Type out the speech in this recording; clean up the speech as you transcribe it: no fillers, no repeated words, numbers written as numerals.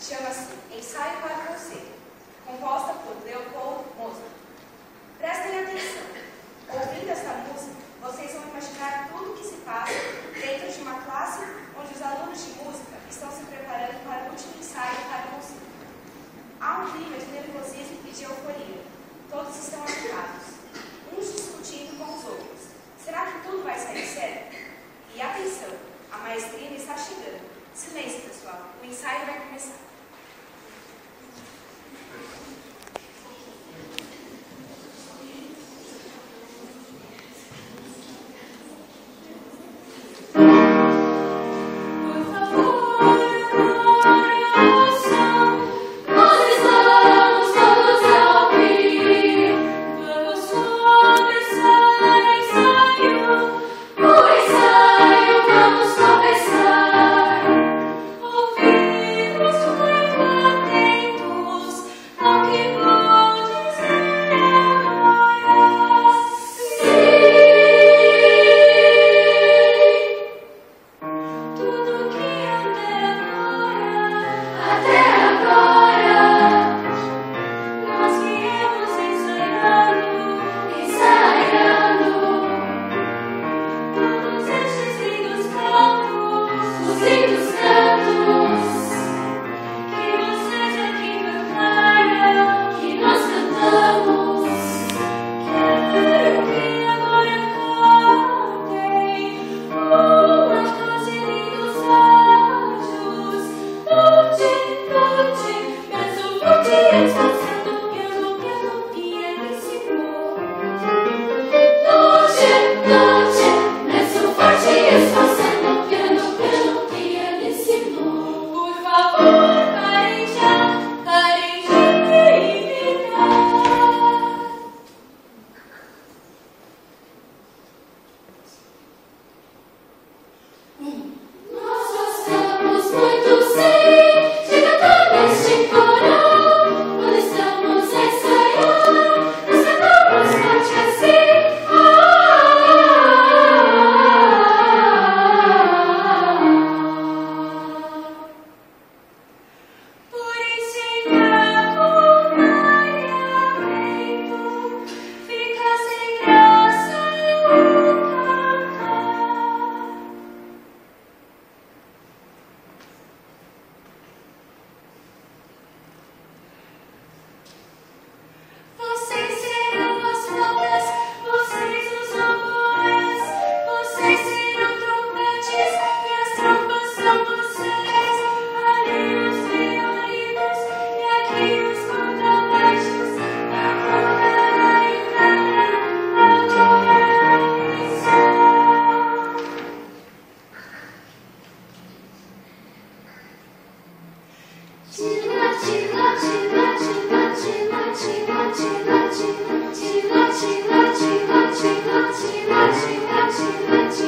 Chama-se Ensaio para Você, composta por Leopold Mozart. Prestem atenção. Ouvindo esta música, vocês vão imaginar tudo o que se passa dentro de uma classe onde os alunos de música estão se preparando para o último ensaio para a música. Há um clima de nervosismo e de euforia. Todos estão agitados, uns discutindo com os outros. Será que tudo vai sair certo? E atenção, a maestrina está chegando. Silêncio, pessoal. O ensaio vai começar. Chila, chila, chila, chila, chila, chila, chila, chila, chila.